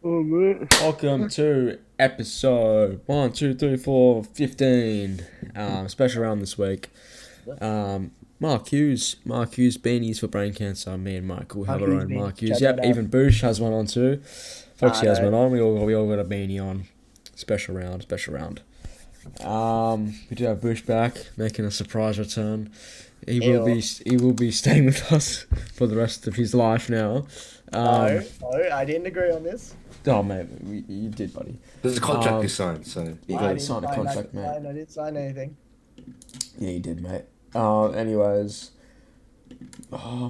Oh, man. Welcome to episode 15. Special round this week. Mark Hughes beanies for brain cancer. Me and Michael have our He's own been Mark Hughes. check that Yep, out. even Boosh has one on too. I Foxy has know. one on. We all got a beanie on. Special round. Special round. We do have Bush back, making a surprise return. Ew. He will be staying with us for the rest of his life now. Um, No, I didn't agree on this. oh mate, you did, buddy. There's a contract you Um, signed, so you yeah, I got you it. didn't signed a sign. I contract, didn't mate. sign. I didn't sign anything. Yeah, you did, mate. Anyways,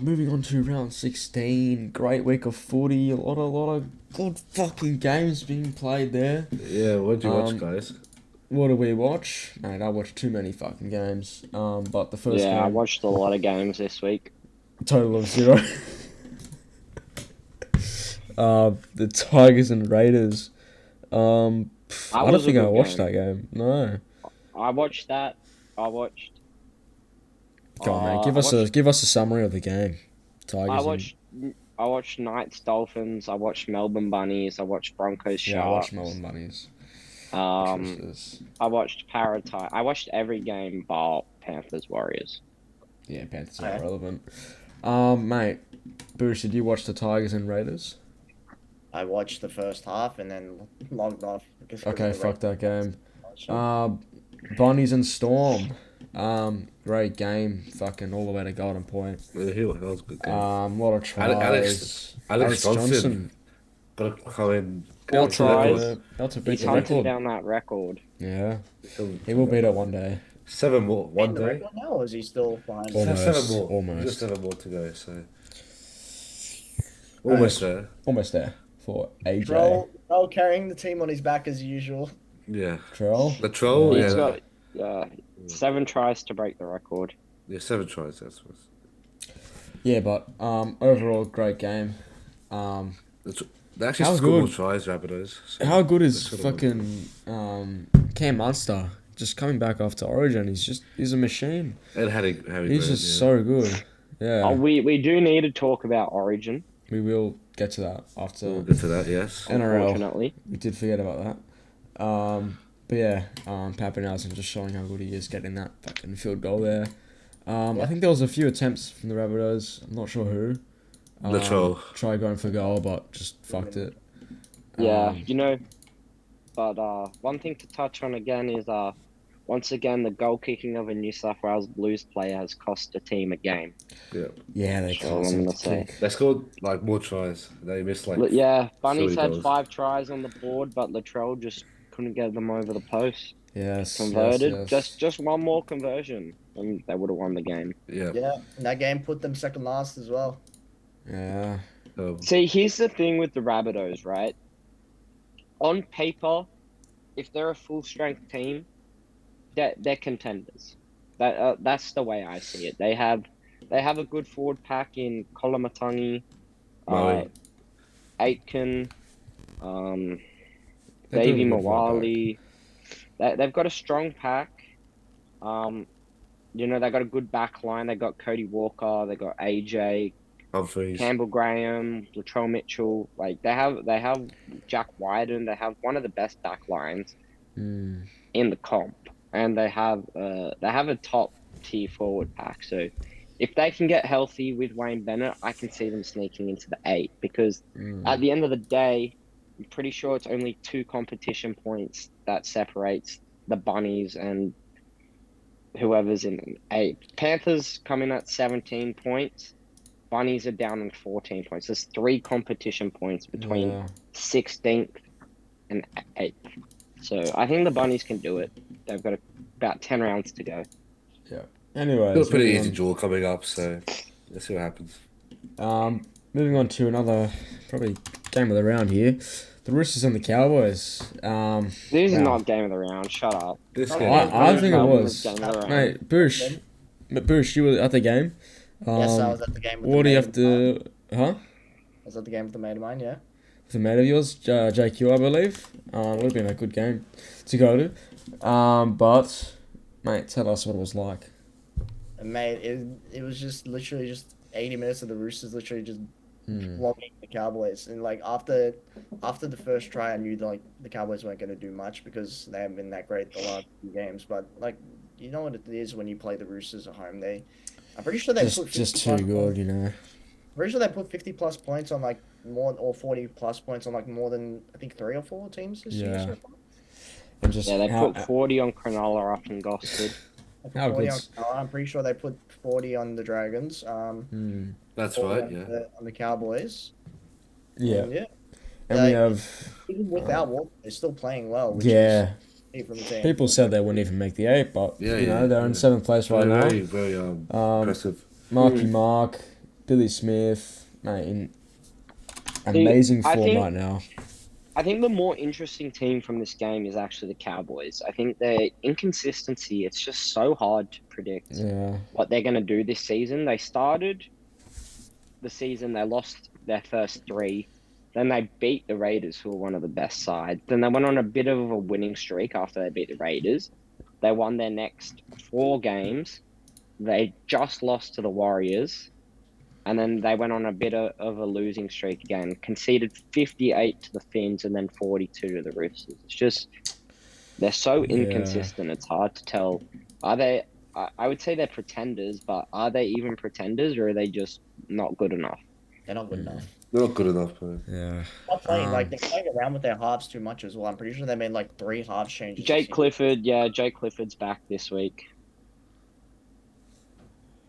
moving on to round 16. Great week of footy. A lot of good fucking games being played there. Yeah, what did you watch, Um, guys? what do we watch? Mate, I watched too many fucking games. But the first Yeah, I game, watched a lot of games this week. total of zero. The Tigers and Raiders. That I don't was a think I good watched game. that game. No. I watched that. I watched. Go on, mate. I watched. Give us a summary of the game. I Tigers and watched. I watched Knights Dolphins. I watched Melbourne Bunnies. I watched Broncos yeah, I watched Melbourne Sharks. Bunnies. Um, Roosters. I watched Parrot. I watched every game bar Panthers Warriors. Yeah, Panthers are Okay. irrelevant. Mate, Bruce, did you watch the Tigers and Raiders? I watched the first half and then logged off because Okay, of the fuck that game. rain. Uh, Bunnies and Storm. Great game. Fucking all the way to Golden Point. Yeah, that was a good game. Lot of Alex tries. Alex Johnson got to come in. More Got to tries. got to beat He's the hunting record. down that record. Yeah, he will beat it one day. Seven more one In the day. record now, or is he still behind? Almost. Seven more. Almost. Just 7 more to go. So Alright. almost there. Almost there for AJ. Troll carrying the team on his back as usual. Yeah. Troll. The troll. He's Yeah. got 7 tries to break the record. Yeah. 7 tries. That's what. Yeah, but overall great game. Um, They actually How scored more good? tries, Rabbitohs. So how good is that's what I want. fucking Cam Munster? Just coming back after Origin, he's a machine. And Harry He's Grant, just yeah. so good. Yeah, We do need to talk about Origin. we will get to that We'll after get to that. Yes. NRL. Unfortunately, We did forget about that. But yeah, Pappenhausen just showing how good he is getting that fucking field goal there. I Yeah. think there was a few attempts from the Rabbitohs. I'm not sure who. Latrell. Tried going for goal, but just fucked it. yeah, Um, But one thing to touch on again is once again the goal kicking of a New South Wales Blues player has cost the team a game. Yeah. Yeah, they Sure, can't I'm seem gonna to say. kick. They scored like more tries. They missed like Yeah, Bunnies silly had goals. 5 tries on the board, but Latrell just couldn't get them over the post. Yes, Converted, yes. just one more conversion, and they would have won the game. Yeah. Yeah, and that game put them second last as well. Yeah. See, here's the thing with the Rabbitohs, right? On paper, if they're a full strength team, they're contenders. That's the way I see it. They have a good forward pack in Kolamatangi, uh, Murray. Aitken, They're Davey doing good for a Mawali. They've got a strong pack. They got a good back line. They got Cody Walker. They got AJ, Humphreys. Campbell Graham, Latrell Mitchell. Like they have Jack Wyden. They have one of the best back lines Mm. in the comp, and they have a top tier forward pack. So if they can get healthy with Wayne Bennett, I can see them sneaking into the 8 because at the end of the day, I'm pretty sure it's only 2 competition points that separates the Bunnies and whoever's in 8. Panthers come in at 17 points. Bunnies are down on 14 points. There's 3 competition points between Yeah. 16th and 8th. So I think the Bunnies can do it. They've got about 10 rounds to go. Yeah. Still Anyways, a pretty moving easy on. draw coming up, so let's see what happens. Moving on to another probably game of the round here. The Roosters and the Cowboys. This is Wow. not game of the round. Shut up. This I- game, I think it Melbourne was. game of the round. Mate, Bush, you were at the game. Yes, I was at the game with What the do you mate have of mine. to? Huh? I was at the game with the mate of mine, yeah. With a mate of yours, JQ, I believe. Would have been a good game to go to. But mate, tell us what it was like. And mate, it was just literally just 80 minutes of the Roosters literally just flogging the Cowboys. And like after the first try, I knew like the Cowboys weren't going to do much because they haven't been that great the last few games. But like you know what it is when you play the Roosters at home, I'm pretty sure they put Just 50 too plus good, you know. pretty sure they put 50 plus points on like more or 40 plus points on like more than I think 3 or 4 teams this year Yeah, so far. and just Yeah, they how put 40 on Cronulla up in Gosford. They put how 40 on good's I'm pretty sure they put 40 on the Dragons, That's 40 right. on Yeah. the Cowboys. yeah, And yeah, and we they have even uh, without Walker, they're still playing well, which is yeah. from the team. People said they wouldn't even make the eight, but Yeah. you Yeah. know they're in Yeah. seventh place right now. Very, very Um, impressive. Marky Mark, Billy Smith, mate, in See, amazing I form think right now. I think the more interesting team from this game is actually the Cowboys. I think their inconsistency, it's just so hard to predict Yeah, what they're going to do this season. They started the season, they lost their first three. Then they beat the Raiders, who are one of the best sides. Then they went on a bit of a winning streak after they beat the Raiders. They won their next 4 games. They just lost to the Warriors. And then they went on a bit of a losing streak again, conceded 58 to the Finns and then 42 to the Roosters. It's just, they're so yeah. inconsistent. It's hard to tell. Are they, I would say they're pretenders, but are they even pretenders or are they just not good enough? They're not good enough. They're not good enough, bro. Yeah. Not playing like they're playing around with their halves too much as well. I'm pretty sure they made like 3 halves changes this Jake year. Clifford, yeah, Jake Clifford's back this week.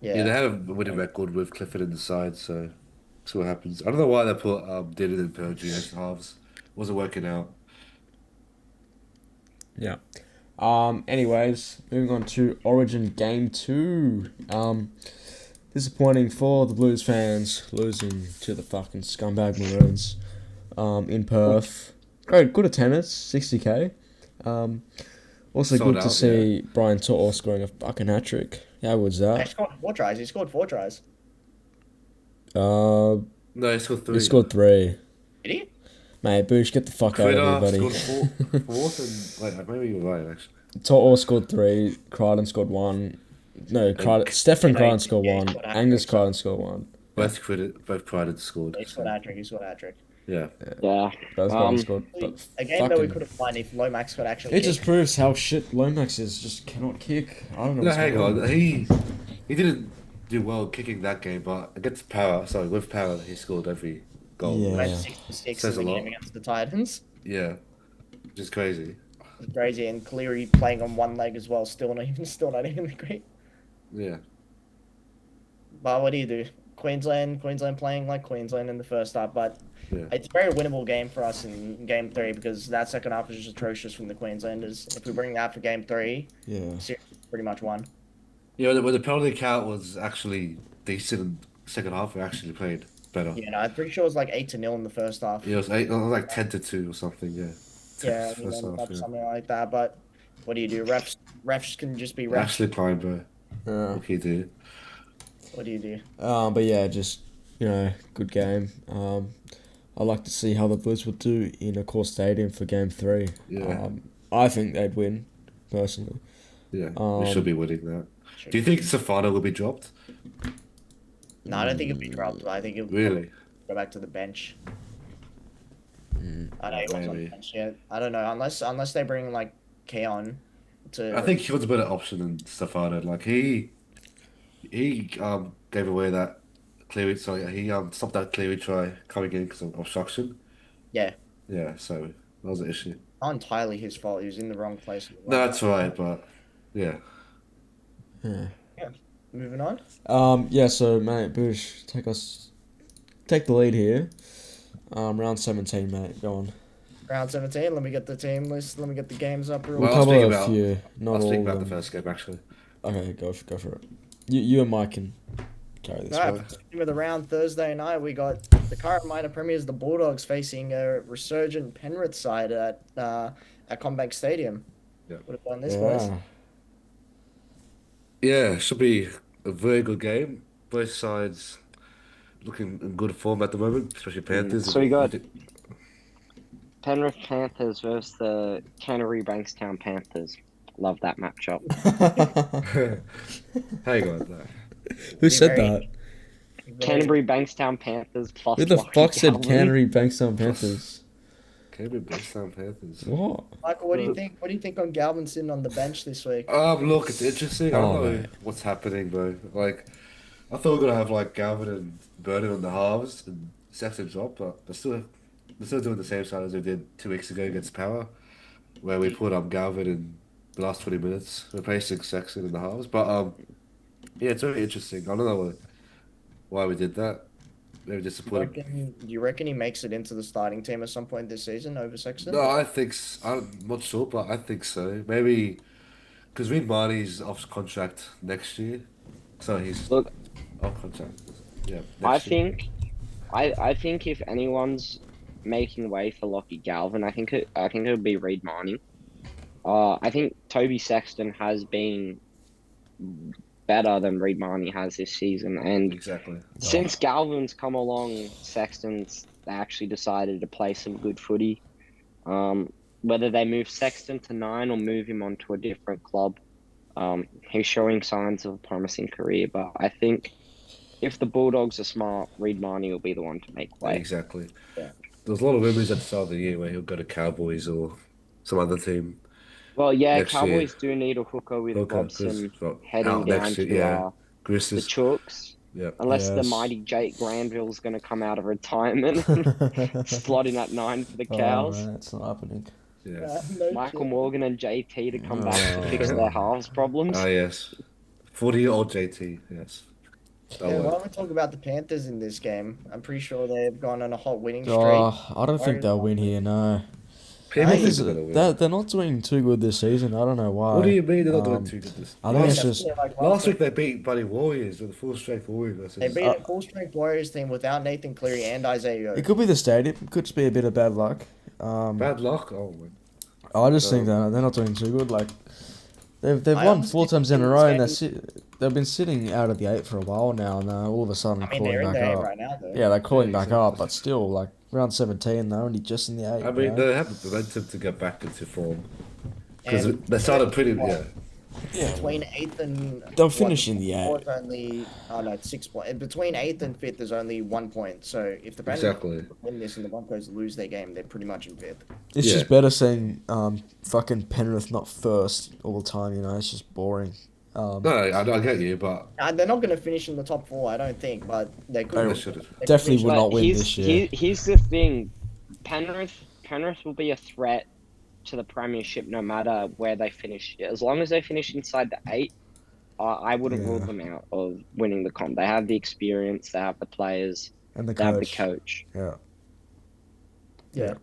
Yeah, they Yeah. have a winning record with Clifford in the side, so see what happens. I don't know why they put Dylan and Purdy as halves. Wasn't working out. Yeah. Anyways, moving on to Origin Game 2. Disappointing for the Blues fans, losing to the fucking scumbag Maroons. In Perth. Great, good attendance, 60k. Also Sold good to out, see Brian To'o scoring a fucking hat trick. How good's He that? scored 4 tries. He scored 4 tries. Uh, No, he scored he 3. scored 3. Did he? Mate, Boosh, get the fuck out of here, Critter buddy. scored fourth, and wait, maybe you're right actually. To'o scored 3. Crichton scored 1. No, Stefan Yeah, Crichton scored he 1. scored a hat Angus trick, so Crichton scored 1. Both Crichton scored. he scored a hat trick. He scored a hat trick. Yeah, Yeah. Both Crichton scored. But A game that we fucking, could have won if Lomax could actually it kick. just proves how shit Lomax is. Just cannot kick. I don't know no, what's hang going on. He didn't do well kicking that game, but against power, sorry, with power, he scored every goal. Yeah. Went Which 6 for 6 says in a the lot. game against the Titans. Yeah, which is crazy. It's crazy, and Cleary playing on one leg as well. Still not even great. Yeah, But what do you do? Queensland playing like Queensland in the first half, but yeah. it's a very winnable game for us in game 3 because that second half was just atrocious from the Queenslanders. If we bring that for game 3, Yeah. series pretty much won. Yeah, when the penalty count was actually decent in the second half, we actually played better. Yeah, no, I'm pretty sure it was like 8-0 in the first half. Yeah, it was like 10-2 or something. Yeah, Yeah, we first ended half. up Yeah, something like that. But what do you do? Refs can just be refs. Ashley Klein, bro. Yeah. What can you do? What do you do? But yeah, just good game. I'd like to see how the Blues would do in a core stadium for Game 3. Yeah. I think they'd win, personally. Yeah, we should be winning that. Do you think Safana will be dropped? No, I don't think it'll be dropped. I think it'll Really? go back to the bench. I know he wasn't on the Maybe. bench yet. I don't know unless they bring like Keon to. I think he was a better option than Stefano. Like he gave away that Cleary. Sorry, he stopped that Cleary try coming in because of obstruction. Yeah, Yeah, so that was an issue. not entirely his fault. He was in the wrong place. At the No, wrong that's time. right, but yeah. Yeah. Moving on. Yeah. So mate, Bush, take the lead here. Round 17, mate. Go on. Round 17. Let me get the team list. Let me get the games up real We'll Well, I'll cover speak a about- few, not I'll all speak of about the them. first game actually. Okay, go for it. You and Mike can carry this. All one. right, with the round Thursday night, we got the current minor premiers, the Bulldogs, facing a resurgent Penrith side at Combank Stadium. Yeah. Would have done this, boys. Yeah, should be a very good game. Both sides looking in good form at the moment, especially Panthers. So we got Penrith Panthers versus the Canterbury Bankstown Panthers. Love that matchup. Hang on. No. Who said Very- that? Canterbury Bankstown Panthers plus Who the Lachie fuck said Galvin. Canterbury Bankstown Panthers? Canberra Bankstown Panthers. What? Michael, what do you think? What do you think on Galvin sitting on the bench this week? Look, it's interesting. I Oh, don't know mate. what's happening though. Like, I thought we were gonna have like Galvin and Burden on the halves and Sexton drop, but they're still doing the same side as they did 2 weeks ago against Power, where we put Galvin in the last 20 minutes, replacing Sexton in the halves. But yeah, it's very interesting. I don't know why we did that. Maybe just to put him. Do you reckon he makes it into the starting team at some point this season over Sexton? No, I'm not sure, but I think so. Maybe because Reed Marnie's off contract next year, so he's Look, off contract. Yeah, I next year. think, I think if anyone's making way for Lachie Galvin, I think it would be Reid Marnie. I think Toby Sexton has been better than Reid Marnie has this season, and Exactly. since Galvin's come along, Sexton's actually decided to play some good footy. Whether they move Sexton to 9 or move him on to a different club, he's showing signs of a promising career. But I think if the Bulldogs are smart, Reid Marnie will be the one to make way. Exactly. Yeah. There's a lot of rumors at the start of the year where he'll go to Cowboys or some other team Well, yeah, next year. Cowboys do need a hooker with Okay, Robson Chris, heading out down next year, to yeah. the Grizzlies, Chooks. yeah. Unless the Yes. mighty Jake Granville's going to come out of retirement and slot in at 9 for the Oh, Cows. man, it's not happening. Yeah. No Michael shit. Morgan and JT to come back to fix Oh. their halves problems. Ah, yes. 40-year-old JT, yes. That Yeah, why one. don't we talk about the Panthers in this game? I'm pretty sure they've gone on a hot winning streak. Oh, I don't think they'll win here, no. People think Panthers, they're gonna win. they're not doing too good this season. I don't know why. What do you mean they're not doing Um, too good this? I think it's Last, just last week they beat Buddy Warriors with a full strength Warriors They versus. beat a full-strength Warriors team without Nathan Cleary and Isaiah it Yeo. could be the stadium. It could just be a bit of bad luck. Bad luck. Oh my. I just think they're not doing too good. Like they've I won honestly 4 times in a think row, this and they've been sitting out of the 8 for a while now, and all of a sudden I mean, calling they're in back the eight up. right now, though. Yeah, they're calling Yeah, back up, exactly. but still, like round 17, they're only just in the 8. I mean, they have the momentum to get back into form because And they started pretty. what, Yeah, Between eighth and They'll finish in the fourth, 8. only it's 6 points. Between eighth and fifth, there's only 1 point. So if the Panthers exactly. win this and the Broncos lose their game, they're pretty much in fifth. It's Yeah. just better seeing fucking Penrith not first all the time. You know, it's just boring. No, I get you, but They're not going to finish in the top 4, I don't think, but they could. they should have. they could Definitely finish would like- not win here's, this year. Here's the thing, Penrith will be a threat to the premiership no matter where they finish. As long as they finish inside the 8, I wouldn't rule Yeah. them out of winning the comp. They have the experience, they have the players, And the they have the coach. coach. Yeah. Yeah.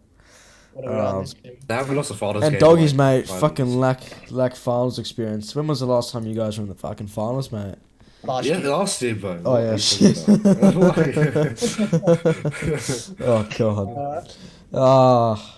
What are we on Um, this game? They haven't lost a finals And game. doggies, in, mate, like, fucking finals. lack finals experience. When was the last time you guys were in the fucking finals, mate? Last Yeah, year. last year, bro. Oh, What yeah, are you shit. talking about? Oh god.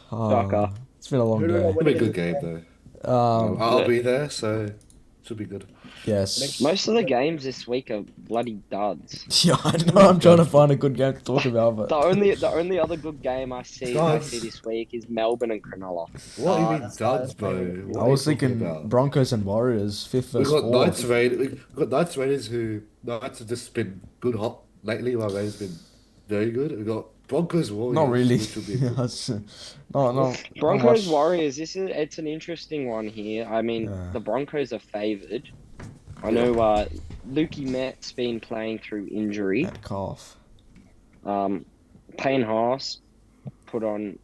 Shocker. It's been a long Who do I day. It'll be a good game though. Um, I'll be there, so it should be good. yes. Most of the games this week are bloody duds. Yeah, I know. I'm trying to find a good game to talk about, The but only other good game I see this week is Melbourne and Cronulla. What do you mean that's duds, fine, bro? that's fine. What I are you was talking thinking about? Broncos and Warriors, 5th We've versus got Knights 4th. Raiders. We've got Knights Raiders who Knights have just been good hot lately. While Raiders been very good. We've got Broncos Warriors. Not really. Which will be good. That's, no, Broncos much. Warriors. It's an interesting one here. I mean, Yeah. the Broncos are favoured. I know Lukey Met's been playing through injury. That cough. Payne Haas put on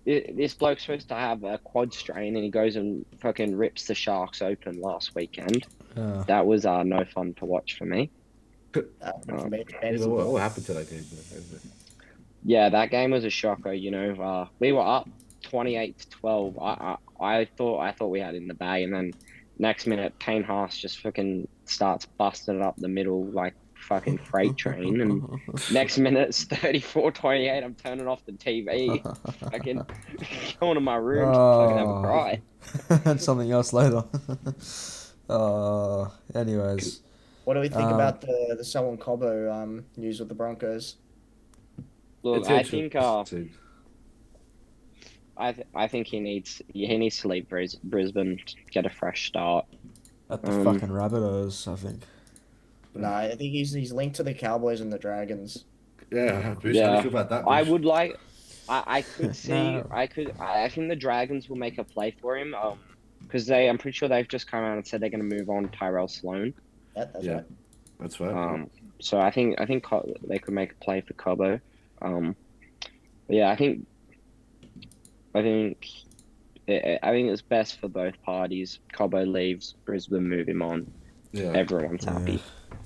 this bloke's supposed to have a quad strain, and he goes and fucking rips the Sharks open last weekend. Yeah. That was no fun to watch for me. What happened to that game? Though? Yeah, that game was a shocker. You know, we were up 28-12. I thought we had it in the bag, and then next minute, Payne Haas just fucking starts busting it up the middle like fucking freight train, and next minute it's 34-28. I'm turning off the TV, fucking going to my room to fucking have a cry. And something else later. Anyways. What do we think about the Selwyn Cobbo news with the Broncos? Look, It's I think interesting. I think he needs to leave Brisbane, get a fresh start. At the fucking Rabbitohs, I think. Nah, I think he's linked to the Cowboys and the Dragons. Yeah, Bush, how do you Yeah, feel about that, I Bush? would like. I could see. No. I think the Dragons will make a play for him. Because I'm pretty sure they've just come out and said they're going to move on Tyrell Sloan. Yeah, that's Yeah, right. that's right. So I think they could make a play for Cobo. But yeah, I think I think it's best for both parties. Cobo leaves, Brisbane move him on. Yeah. Everyone's Yeah. happy.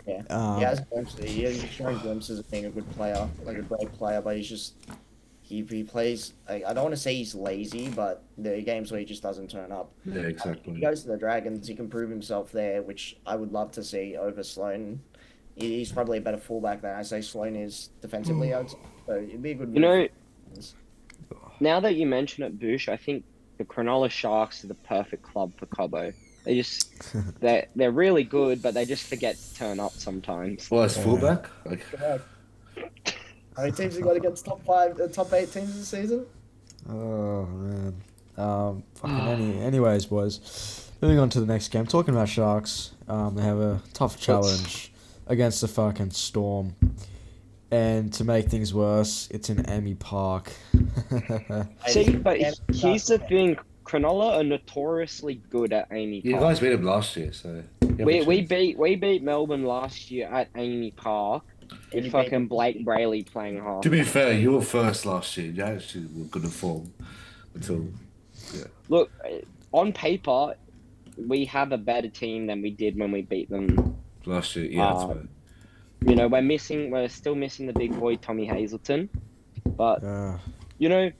Yeah, he Um, has glimpses. He's showing glimpses of being a good player, like a great player, but he plays. I don't want to say he's lazy, but there are games where he just doesn't turn up. Yeah, If he exactly. goes to the Dragons, he can prove himself there, which I would love to see over Sloan. He's probably a better fullback than I say Sloan is defensively. I would say. So it'd be a good You move. know, now that you mention it, Boosh, I think the Cronulla Sharks are the perfect club for Cobo. They just they're really good, but they just forget to turn up sometimes. Well, as yeah. fullback, like, Correct. How many teams you got against top five, top eight teams this season? Oh man. Anyways, boys. Moving on to the next game. Talking about Sharks. They have a tough challenge against the fucking Storm. And to make things worse, it's in Amy Park. See, but here's the thing: Cronulla are notoriously good at Amy you Park. guys beat him last year, so you have a We chance. beat Melbourne last year at Amy Park And with you beat fucking them. Blake Brayley playing To be halfback. fair, you were first last year. You actually were good in form until, yeah. Look, on paper, we have a better team than we did when we beat them. Last year, yeah, that's Uh, right. we're still missing the big boy Tommy Hazelton, but uh, you know,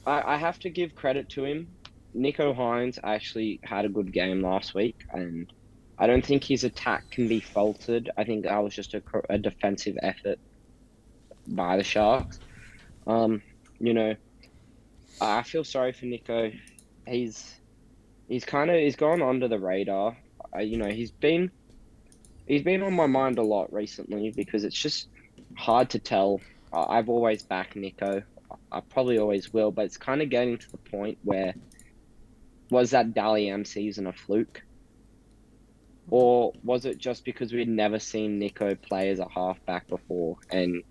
I have to give credit to him. Nico Hines actually had a good game last week, and I don't think his attack can be faulted. I think that was just a defensive effort by the Sharks. Um, you know, I feel sorry for Nico. He's he's gone under the radar. He's been on my mind a lot recently because it's just hard to tell. I've always backed Nico. I probably always will, but it's kind of getting to the point where was that Dally M season a fluke? Or was it just because we'd never seen Nico play as a halfback before and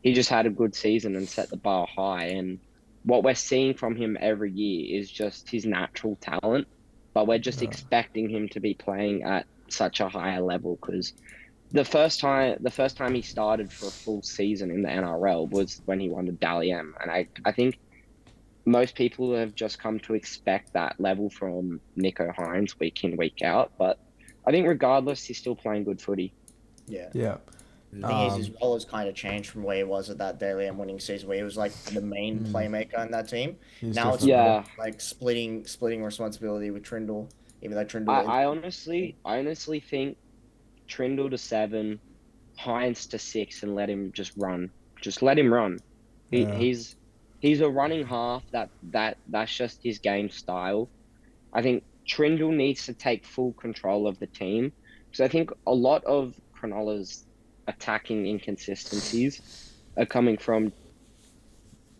he just had a good season and set the bar high? And what we're seeing from him every year is just his natural talent, but we're just uh, expecting him to be playing at such a higher level because the first time he started for a full season in the NRL was when he won the Dally M. And I think most people have just come to expect that level from Nico Hines week in, week out. But I think regardless, he's still playing good footy. Yeah. yeah. The thing is, Um, his role has kind of changed from where he was at that Daily M winning season, where he was like the main mm, playmaker in that team. he's Now it's definitely. more Yeah, like splitting responsibility with Trindle, even though I, Trindle is. I honestly, I honestly think Trindle to 7, Hines to 6, and let him just run. Just let him run. He, Yeah. he's he's a running half. That's just his game style. I think Trindle needs to take full control of the team because I think a lot of Cronulla's attacking inconsistencies are coming from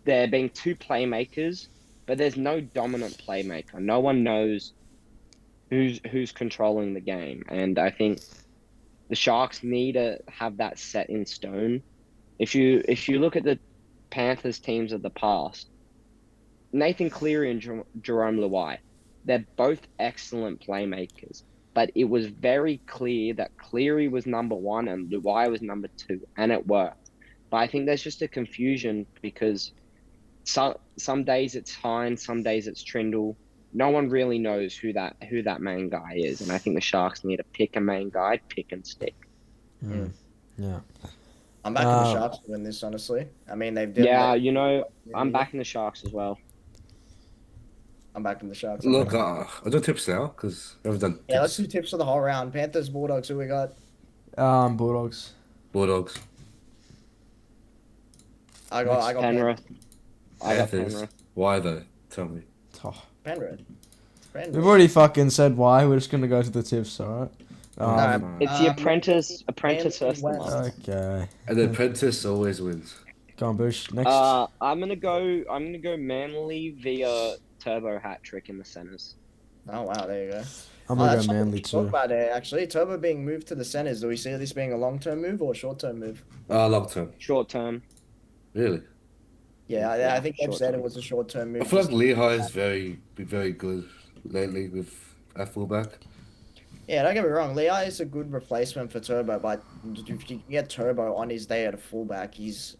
there being two playmakers, but there's no dominant playmaker. No one knows who's controlling the game, and I think the Sharks need to have that set in stone. If you look at the Panthers teams of the past, Nathan Cleary and Jerome Luai, they're both excellent playmakers, but it was very clear that Cleary was number one and Luai was number two, and it worked. But I think there's just a confusion because some days it's Hines, some days it's Trindle. No one really knows who that main guy is, and I think the Sharks need to pick a main guy, pick and stick. Mm, Mm. yeah. I'm backing the Uh, Sharks to win this, honestly. I mean, they've done Yeah, that. I'm backing the Sharks as well. I'm backing the Sharks. I'm Look, backing. I'll do tips now because we haven't done Yeah, let's do tips. tips for the whole round. Panthers, Bulldogs. Who we got? Bulldogs. Bulldogs, I Next. got Panthers. Penrith. I got Panthers. Penrith. Why though? Tell me. Oh, Penrith. It's we've Penrith. already fucking said why. We're just gonna go to the tips, alright? Oh, No, Um, fine. It's the Manly, apprentice Manly versus the West. masters. okay. And the apprentice always wins. Go on, Bush. Next. I'm gonna go Manly via Turbo hat trick in the centers. Oh wow, there you go. I'm Oh, gonna go that's something we Manly should talk too. about it. Actually, Turbo being moved to the centers. Do we see this being a long-term move or a short-term move? Long term. Short term. Really. Yeah, I Yeah, think they've short said it term. was a short-term I move. feel like Just Lehigh is been very good lately with at fullback. yeah, don't get me wrong. Lei is a good replacement for Turbo, but if you get Turbo on his day at a fullback, he's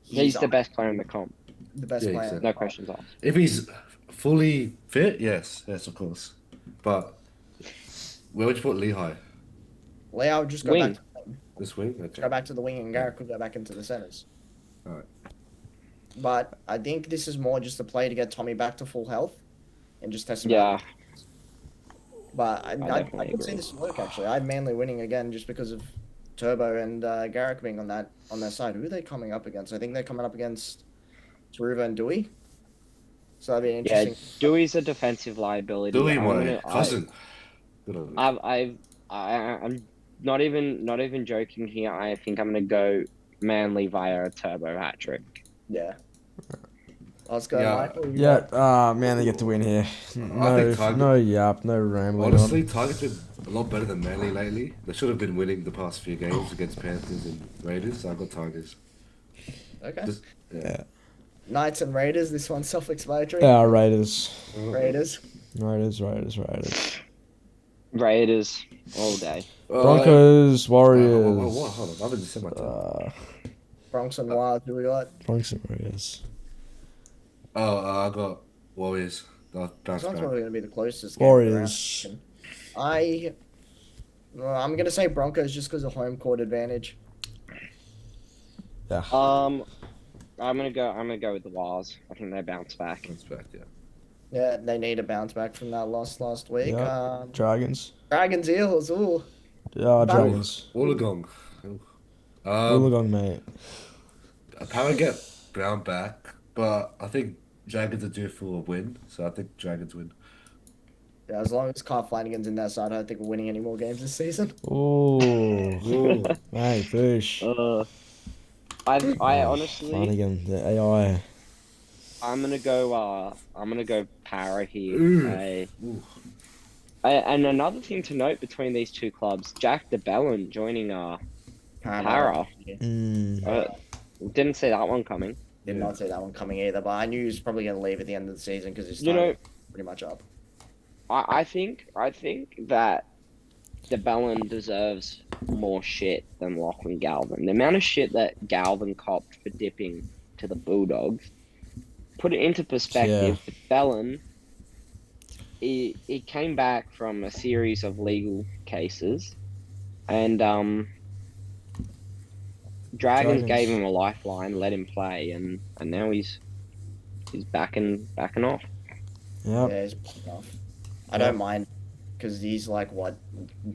He's the best player in the comp. the best Yeah, player. exactly. No questions asked. If he's fully fit, yes, of course. But where would you put Lehigh? Lei would just go back Wing. to the wing. This wing? Just Okay. go back to the wing, and Yeah. Garrett could go back into the centers. All right. But I think this is more just a play to get Tommy back to full health and just test him Yeah, out. But I definitely could see agree. this work actually. I had Manly winning again just because of Turbo and Garrick being on their side. Who are they coming up against? I think they're coming up against Taruva and Dewey. So that'd be an Yeah, interesting. Dewey's a defensive liability. Dewey, I'm my gonna, cousin. Good on you. I'm not even joking here. I think I'm gonna go Manly via a turbo hat trick. Yeah. Let's go, Yeah. Michael. You Yeah, got- man, they get the win here. I No, think Tiger- no rambling Honestly, on. Tigers been a lot better than Manly lately. They should have been winning the past few games against Panthers and Raiders. So I got Tigers. Okay. Just, Yeah. Knights and Raiders. This one's self-explanatory. Raiders. Raiders. Raiders. Raiders all day. Broncos, Hold Warriors. on. I haven't said my turn. Bronx and Wild. Who we got? Broncos and Warriors. I got Warriors. They'll This bounce one's back. probably going to be the closest game of the Warriors. round. I'm going to say Broncos just because of home court advantage. Yeah. I'm gonna go with the Wars. I think they bounce back. Bounce back, yeah. Yeah, they need a bounce back from that loss last week. Yeah. Dragons. Dragons, Eels. Ooh. Yeah, Battle. Dragons. Wollongong. Wollongong, mate. Apparently get Brown back, but I think Dragons are due for a win, so I think Dragons win. Yeah, as long as Carl Flanagan's in that side, I don't think we're winning any more games this season. Ooh. Ooh. Mate, fish. I honestly, Flanagan, the AI. I'm gonna go Para here. Ooh. And another thing to note between these two clubs, Jack DeBellin joining Para. Didn't see that one coming. Did not see that one coming either, but I knew he was probably going to leave at the end of the season because his You time know, was pretty much up. I think that DeBellin deserves more shit than Lachlan Galvin. The amount of shit that Galvin copped for dipping to the Bulldogs, put it into perspective. Yeah. DeBellin, he came back from a series of legal cases, and Dragons gave him a lifeline, let him play, and now he's backing off. Yep. Yeah, he's backing off. I don't mind because he's like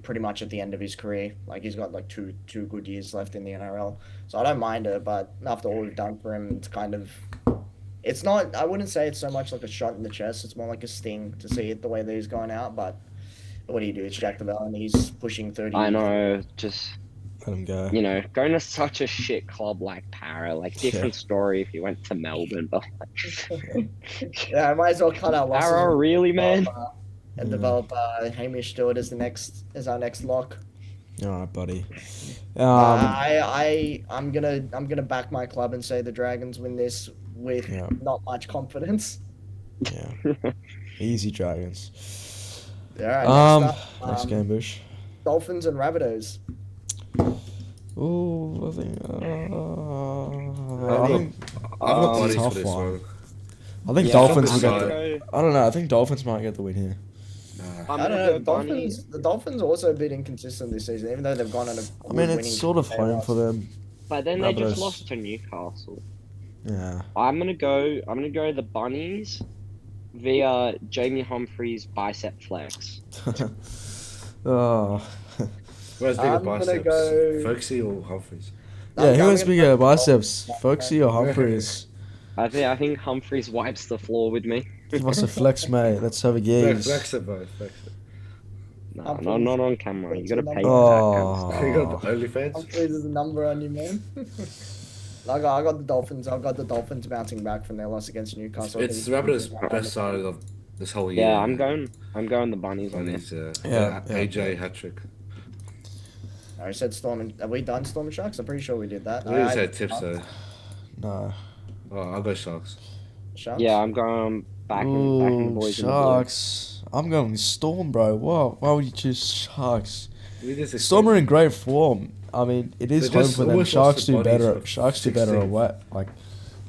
pretty much at the end of his career. Like he's got like two good years left in the NRL, so I don't mind it. But after all we've done for him, it's not. I wouldn't say it's so much like a shot in the chest. It's more like a sting to see it the way that he's going out. But what do you do? It's Jack DeBellin. He's pushing 30. I know, just Let him go. going to such a shit club like Para, like different story if you went to Melbourne, but Yeah, I might as well cut our losses. Para, really, man? And develop Hamish Stewart as our next lock. All right, buddy. I'm gonna back my club and say the Dragons win this with not much confidence. Yeah. Easy Dragons. All right, Next game, Bush. Dolphins and Rabbitohs. Ooh, I think. I've got bodies tough for this one. one. I think Yeah, Dolphins I'm will get. gonna I don't know. I think Dolphins might get the win here. Nah. I don't know. The Dolphins are also a bit inconsistent this season, even though they've gone on a. I mean, it's sort of home for them. But then they just Rabbitohs. lost to Newcastle. Yeah. I'm gonna go the Bunnies via Jamie Humphries bicep flex. Oh. Where's bigger I'm gonna biceps? go- Folksy or Humphries? Yeah, who has bigger biceps, Foxy or Humphries? I think Humphries wipes the floor with me. Give us a flex, mate. Let's have a Flex gaze. it, bro. Flex it. No, not on camera. You gotta pay for Oh. that kind You of got the OnlyFans? Humphries is a number on you, man. I got the Dolphins. I've got the Dolphins bouncing back from their loss against Newcastle. I It's think Rabbitoh's best side of this whole Yeah, year. I'm going the bunnies on Bunnies, this. Yeah, AJ hat trick. I said Storm and have we done Storm and Sharks? I'm pretty sure we did that. We just I had tips though. no. Oh, I'll go Sharks. Yeah, Sharks. I'm going backing the Ooh, boys in the blue. Sharks. I'm going Storm, bro. Why would you choose Sharks? We just Storm are in expected. great form. I mean, it is They home just for them. almost lost Sharks to do Bunnies better. on the Sharks do better 16th. away. Like,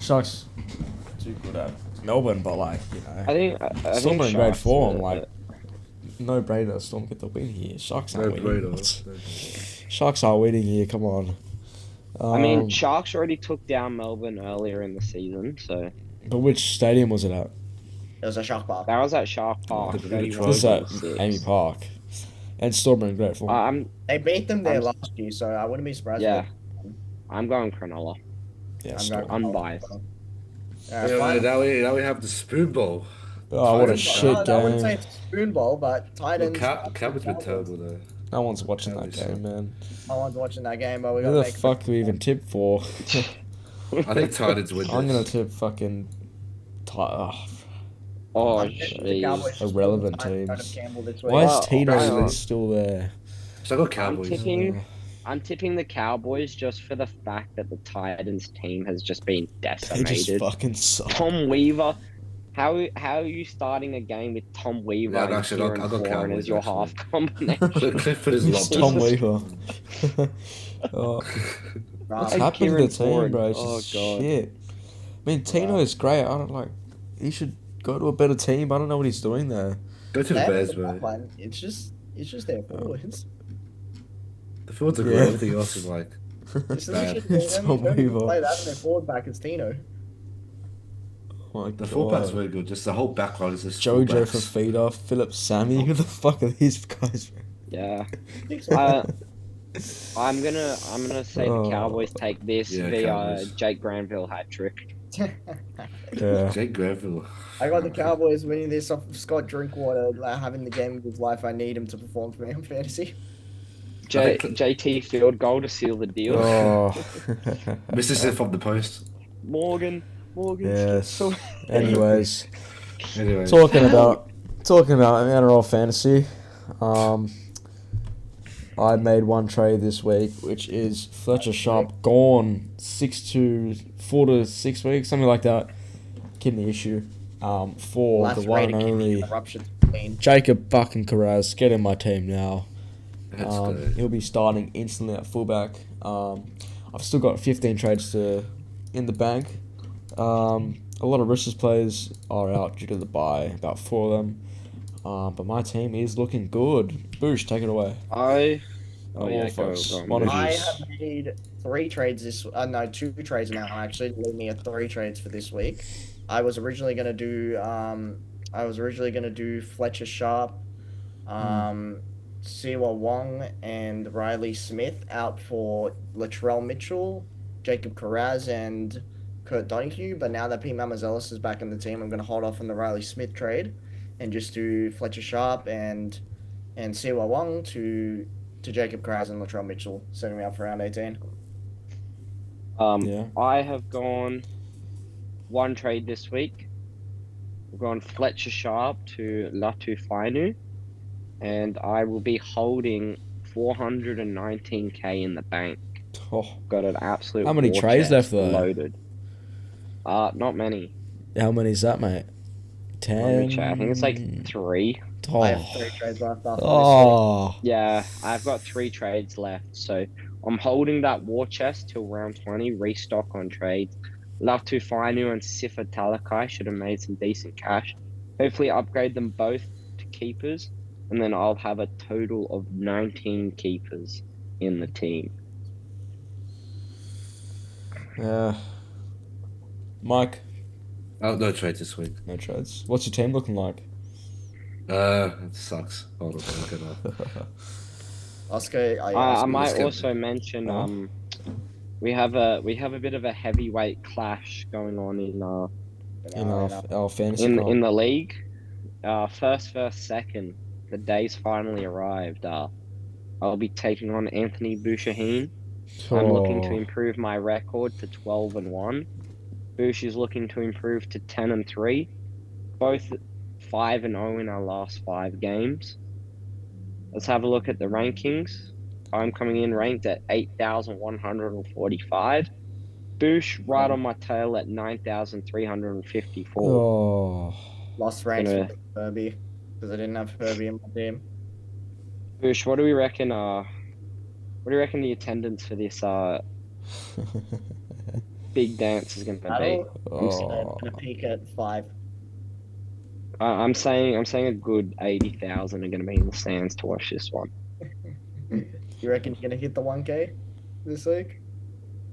Sharks too good at Melbourne, but like, I Storm think are in great Sharks form. are- Like, no brainer. Storm get the win here. Sharks No aren't winning. brainer. No brainer. Sharks are winning here. Come on. I mean, Um, Sharks already took down Melbourne earlier in the season, so but which stadium was it at? It was a Shark Park. that was at Shark Park, The 31 This is at 26. Amy Park. And Storm are in great form. I'm They beat them there I'm last year, so I wouldn't be surprised. yeah, If I'm going Cronulla. Yeah, I'm going. Storm. Unbiased. Yeah, Fine. now we have the Spoon Bowl. Oh, what a Titans, shit I wouldn't say game. it's a spoon bowl, but Well, Titans. Cowboys been terrible though. No one's watching that Cowboys game, man. No one's watching that game, but we Who got to the make. fuck do we even tip for? I think Titans win I'm gonna this. tip fucking. Oh, Oh, I'm tipping the Cowboys jeez. just irrelevant pulled the Titans out of teams. Campbell this week. Why Well, is Tino hang on. still there? So I got Cowboys. I'm tipping the Cowboys just for the fact that the Titans team has just been They just decimated. fucking suck. Tom Weaver, how are you starting a game with Tom Weaver Yeah, and actually, I Kieran got Foran Cowboys, as your actually. half combination? Clifford is It's not Tom bad. Weaver. Oh, what's Hey, happening to Kieran the team, Foran. bro? It's Oh, just God. shit. I mean, Tino is great. I don't like. He should go to a better team. I don't know what he's doing there. Go to the They Bears, have the bro. back line. It's just their forwards. The fields are Yeah. good. Everything else is like It's bad. literally Tom don't even Weaver. play that, and their forward back is Tino. Oh my The fullback's god. very good. Just the whole back line is just Jojo fullbacks. Fafita, Philip Sammy. Who the fuck are these guys? Yeah. Six I'm gonna say Oh. the Cowboys take this Yeah, via Cowboys. Jake Granville hat trick. Yeah. Jake Granville. I got the Cowboys winning this off of Scott Drinkwater having the game of his life. I need him to perform for me on fantasy. JT field goal to seal the deal. Oh. Misses it from the post. Morgan. Yes. So, Anyways, Anyway, talking about NRL fantasy. I made one trade this week, which is Fletcher Sharp gone 4 to 6 weeks, something like that. Kidney issue. For the one and only Eruption. Jacob fucking Carraz. Get in my team now. let's go. He'll be starting instantly at fullback. I've still got 15 trades in the bank. A lot of Roosters players are out due to the bye, about 4 of them. But my team is looking good. Boosh, take it away. folks. One of I yous. have made 3 trades this. No, 2 trades now. Actually, leave me at 3 trades for this week. I was originally gonna do. I was originally gonna do Fletcher Sharp, Siwa Wong, and Riley Smith out for Latrell Mitchell, Jacob Carraz, and Kurt Donahue. But now that Pete Mamazelis is back in the team, I'm gonna hold off on the Riley Smith trade, and just do Fletcher Sharp and Siwa Wong to Jacob Carraz and Latrell Mitchell, setting me up for round 18. Yeah. I have gone one trade this week. I've gone Fletcher Sharp to Latu Fainu, and I will be holding 419k in the bank. Oh, Got an absolute. How many war trays chest left, though? Loaded. Not many. how many is that, mate? 10. Let me check. I think it's like 3. I have Oh. 3 trades left after Oh. Yeah, I've got 3 trades left, so I'm holding that war chest till round 20. Restock on trades. Love to Fainu and Sifa Talakai should have made some decent cash. Hopefully, upgrade them both to keepers, and then I'll have a total of 19 keepers in the team. Yeah. Mike, No trades this week. no trades. What's your team looking like? It sucks. Hold on, look it up. this. Oscar, I might let's get- also mention Huh? we have a bit of a heavyweight clash going on in In our fantasy in comp? the league. First, second. The day's finally arrived. I'll be taking on Anthony Bouchahine. I'm looking to Oh. improve my record to 12-1. Boosh is looking to improve to 10-3. Both 5-0 in our last 5 games. Let's have a look at the rankings. I'm coming in ranked at 8,145. Boosh right on my tail at 9,354. Oh. Lost ranks with Herbie because I didn't have Herbie in my team. Boosh, what do we reckon? What do you reckon the attendance for this big dance is going to be? I'm gonna peak at 5. I'm saying a good 80,000 are going to be in the stands to watch this one. You reckon you're gonna hit the 1K this week?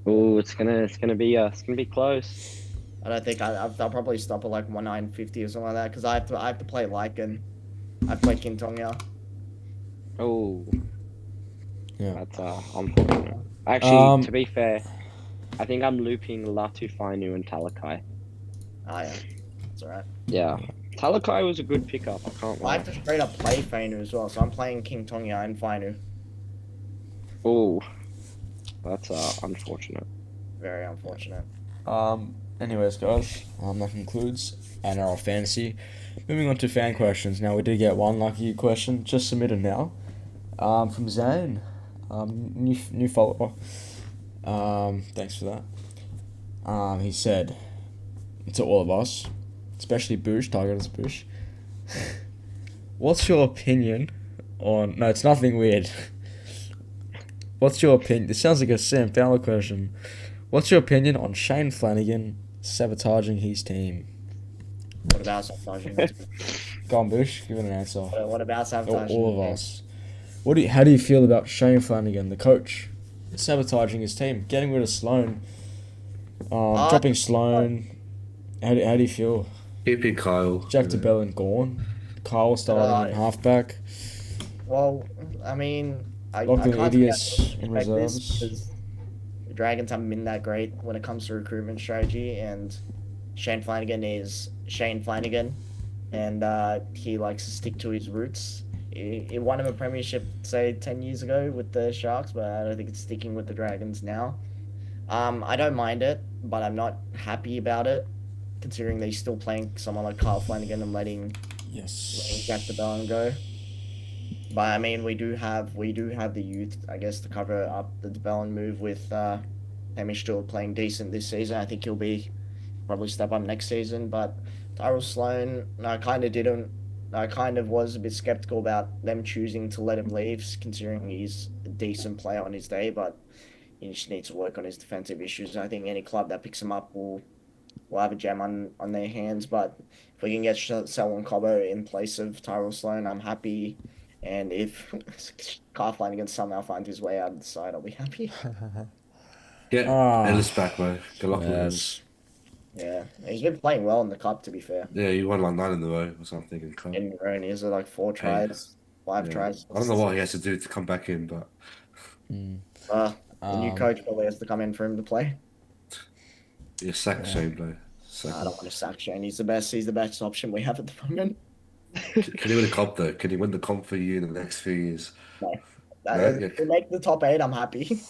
Oh, it's gonna be close. I don't think I'll probably stop at like 1950 or something like that because I have to play Lycan. I play Kintonga. Oh, Yeah. that's unfortunate. Actually, Um, to be fair, I think I'm looping Latu Fainu and Talakai. Ah, yeah, that's alright. Yeah, Talakai was a good pickup. I can't I lie. have to straight up play Fainu as well, so I'm playing King Tonga and Fainu. Oh, that's unfortunate. Very unfortunate. Anyways, guys, that concludes NRL Fantasy. Moving on to fan questions. Now, we did get one lucky question just submitted now. From Zane. New follower. Thanks for that. He said to all of us, especially Bush, targeted as Bush. What's your opinion on? No, it's nothing weird. What's your opinion? This sounds like a Sam Fowler question. What's your opinion on Shane Flanagan sabotaging his team? What about sabotaging? Go on, Bush. Give it an answer. What about sabotaging? All of us. How do you feel about Shane Flanagan, the coach, sabotaging his team, getting rid of Sloan, dropping Sloan? How do you feel? Keeping Kyle. Jack DeBellin gone. Kyle starting in halfback. Well, I mean, I Locking can't idiots in expect this reserves. because the Dragons haven't been that great when it comes to recruitment strategy, and Shane Flanagan is Shane Flanagan, and he likes to stick to his roots. He won him a premiership, say, 10 years ago with the Sharks, but I don't think it's sticking with the Dragons now. I don't mind it, but I'm not happy about it, considering they're still playing someone like Kyle Flanagan and letting Jack DeBellin go. But I mean, we do have the youth, I guess, to cover up the DeBellin move with Hamish Stewart playing decent this season. I think he'll probably step up next season. But Tyrell Sloan, I kind of was a bit skeptical about them choosing to let him leave, considering he's a decent player on his day, but he just needs to work on his defensive issues. I think any club that picks him up will have a gem on their hands. But if we can get Selwyn Cobbo in place of Tyrell Sloan, I'm happy. And if Kyle Flanagan somehow finds his way out of the side, I'll be happy. Get Ellis back, bro. Get Lachlan Ellis. Yeah, he's been playing well in the cup, to be fair. Yeah, he won like 9 in a row or something in cup. In row, is it like 4 tries, 5 tries? I don't know what he has to do to come back in, but the new coach probably has to come in for him to play. Yeah, sack Shane, bro. I don't want to sack Shane. He's the best option we have at the moment. Can he win a comp though? Can he win the comp for you in the next few years? No. No? To make the top 8, I'm happy.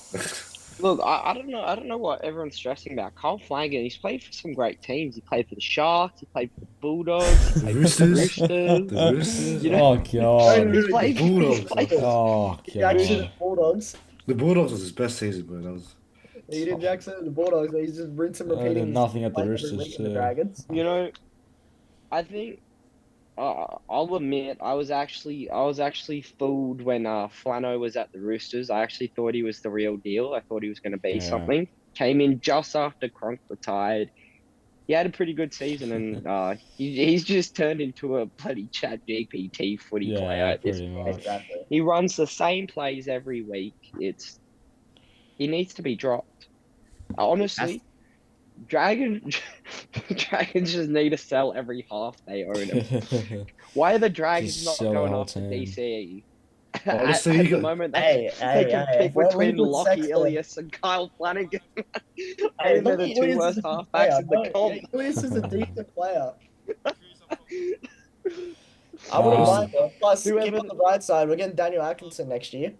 Look, I don't know. I don't know what everyone's stressing about. Kyle Flanagan, he's played for some great teams. He played for the Sharks. He played for the Bulldogs. He played Roosters. For the The Roosters. You know, Oh god. he's played for Bulldogs. Oh Jackson, god. the Bulldogs. The Bulldogs was his best season, bro. That was. He did Jackson and the Bulldogs. He's just rinsing and repeating. Nothing at the every Roosters week in too. the Dragons. You know, I think I'll admit I was actually fooled when Flano was at the Roosters. I actually thought he was the real deal. I thought he was going to be something. Came in just after Cronk retired. He had a pretty good season, and he's just turned into a bloody Chat GPT footy player at this point. Exactly. He runs the same plays every week. He needs to be dropped. Honestly, Dragons just need to sell every half they own him. Why are the Dragons not going after DCE? Honestly, at the moment, they can pick between Lockie Ilias and Kyle Flanagan. I think they're the 2 worst halfbacks in the comp. Ilias is a decent player. I wouldn't mind that. Plus, keep on the right side. We're getting Daniel Atkinson next year.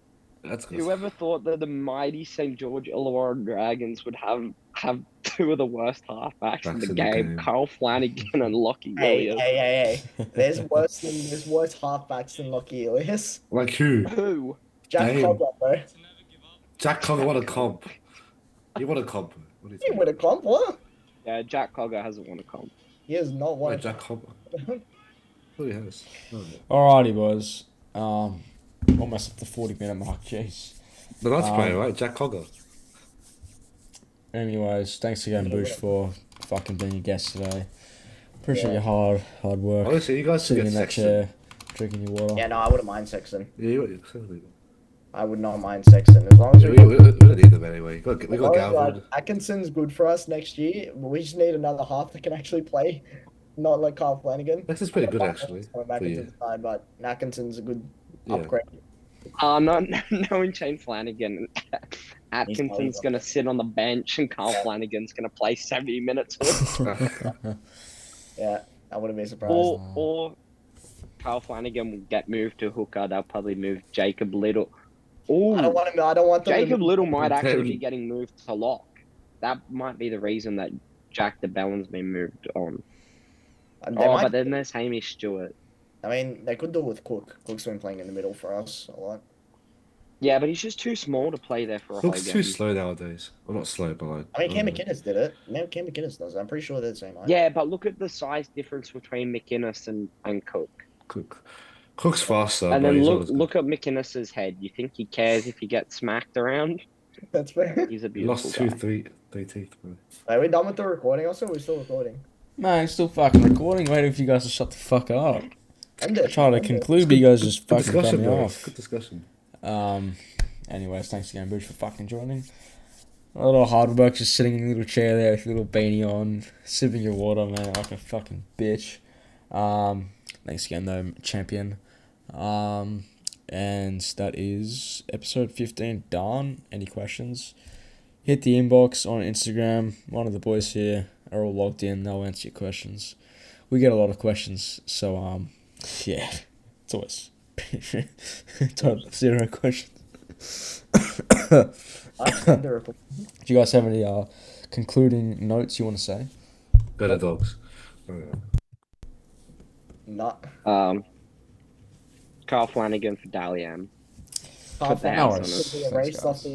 That's good. Whoever thought that the mighty St. George Illawarra Dragons would have two of the worst halfbacks in Backs the in the game: game. Carl Flanagan and Lockie Hey, Ilias. hey. There's worse halfbacks than Lockie Ilias. Like who? Who? Jack Name. Cogger, bro. Jack Cogger won a comp. He won a comp. What are you He talking would have about? comp, what? Yeah, Jack Cogger hasn't won a comp. He has not won a Wait, Jack Cogger. Oh, he has. Oh, yeah. Alrighty, boys. Almost at the 40-minute mark. Jeez. The last player, Um, right? Jack Cogger. Anyways, thanks again, Yeah, Bush, whatever. for fucking being a guest today. Appreciate Yeah. your hard work. Honestly, you guys should Sitting get in that Sexton. chair, drinking your water. Yeah, no, I wouldn't mind Sexton. Yeah, you I would not mind Sexton as long as we, we. we, we don't need them anyway. We got Galvin. Atkinson's good for us next year. But we just need another half that can actually play, not like Carl Flanagan. This is pretty good actually. Coming back For into you. the side, but Atkinson's a good Yeah. upgrade. Not knowing Shane Flanagan. He's Atkinson's not going to sit on the bench and Carl Flanagan's going to play 70 minutes. Yeah, I wouldn't be surprised. or Carl Flanagan will get moved to hooker. They'll probably move Jacob Little. Oh, I don't want him. I don't want them. Jacob to Little might actually be Totally. getting moved to lock. That might be the reason that Jack DeBellin's been moved on. They might, But then there's Hamish Stewart. I mean, they could do it with Cook. Cook's been playing in the middle for us a lot. Yeah, but he's just too small to play there for a Looks whole too game. slow nowadays. Well, not slow, but like. I mean, Cam don't know. McInnes did it. Now Cam McInnes does it. I'm pretty sure they're the same height. Yeah, but look at the size difference between McInnes and Cook. Cook's faster, And but then he's not as good. look at McInnes's head. You think he cares if he gets smacked around? That's fair. He's a He lost beautiful guy. three teeth, bro. Are we done with the recording? Also, we're still recording. Man, still fucking recording. Waiting for you guys to shut the fuck up. End I'm it. trying to End it. conclude, but you guys just Good fucking cut discussion, me bro. off. Good discussion. Anyways, thanks again, Bush, for fucking joining. A little hard work, just sitting in a little chair there with a little beanie on, sipping your water, man, like a fucking bitch. Thanks again, though, champion. And that is episode 15 done. Any questions? Hit the inbox on Instagram. One of the boys here are all logged in. They'll answer your questions. We get a lot of questions, so yeah, it's always total 0 questions. End the recording. Do you guys have any concluding notes you want to say? Better dogs. Oh, yeah. Not. Carl Flanagan for Dalian. Half the an house hour on it. to be Thanks, erased guys. off the